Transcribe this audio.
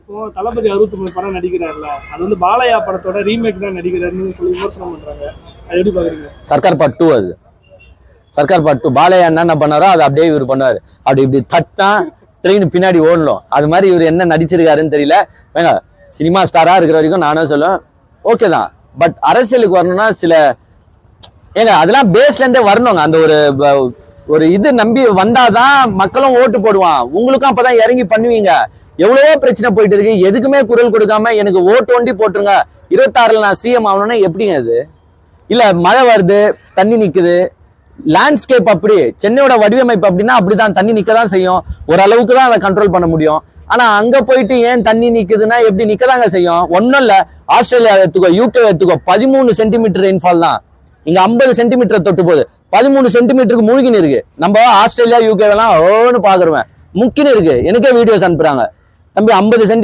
இப்போ தளபதி 63 படம் நடிக்கிறாருல, அது வந்து பாலையா படத்தோட ரீமேக் தான் நடிக்கிறாருன்னு சொல்லி விமர்சனம் பண்றாங்க. அது எப்படி பாக்குறீங்க? சர்க்கார் பார்ட் 2 அது. சர்க்கார் பார்ட் 2 பாலையா என்ன பண்ணாரோ அதை அப்படியே இவர் பண்ணுவாரு. அப்படி இப்படி தட்டா ட்ரெயின் பின்னாடி ஓடணும். அது மாதிரி இவர் என்ன நடிச்சிருக்காருன்னு தெரியல. வேங்க சினிமா ஸ்டாரா இருக்கிற வரைக்கும் நானும் சொல்லுவேன் ஓகே தான். பட் அரசியலுக்கு வரணும்னா சில ஏங்க அதெல்லாம் பேஸ்ல இருந்தே வரணுங்க. அந்த ஒரு இது நம்பி வந்தாதான் மக்களும் ஓட்டு போடுவான். உங்களுக்கும் அப்பதான் இறங்கி பண்ணுவீங்க. எவ்வளவோ பிரச்சனை போயிட்டு இருக்கு. எதுக்குமே குரல் கொடுக்காம எனக்கு ஓட்டு ஒண்டி போட்டுருங்க, 26ல நான் சிஎம் ஆகணும்னா எப்படிங்க அது? இல்ல மழை வருது, தண்ணி நிக்குது, லேண்ட்ஸ்கேப் அப்படி சென்னையோட வடிவமைப்பு அப்படின்னா அப்படிதான், தண்ணி நிக்கதான் செய்யும். ஓரளவுக்கு தான் அதை கண்ட்ரோல் பண்ண முடியும். ஆனா அங்க போயிட்டு ஏன் தண்ணி நிக்குதுன்னா எப்படி நிக்கதாங்க செய்யும். ஒன்னும் இல்ல, ஆஸ்திரேலியா எடுத்துக்கோ, யூகே எடுத்துக்கோ, 13 சென்டிமீட்டர் ரெயின்ஃபால் தான். இங்க 50 சென்டிமீட்டர் தொட்டு போகுது. 13 சென்டிமீட்டருக்கு மூழ்கின்னு இருக்கு. நம்ம ஆஸ்திரேலியா யூகே எல்லாம் ஓன்னு பாக்குறேன் முக்கின்னு இருக்கு. எனக்கே வீடியோஸ் அனுப்புறாங்க, தம்பி 50 சென்டிமீட்டர்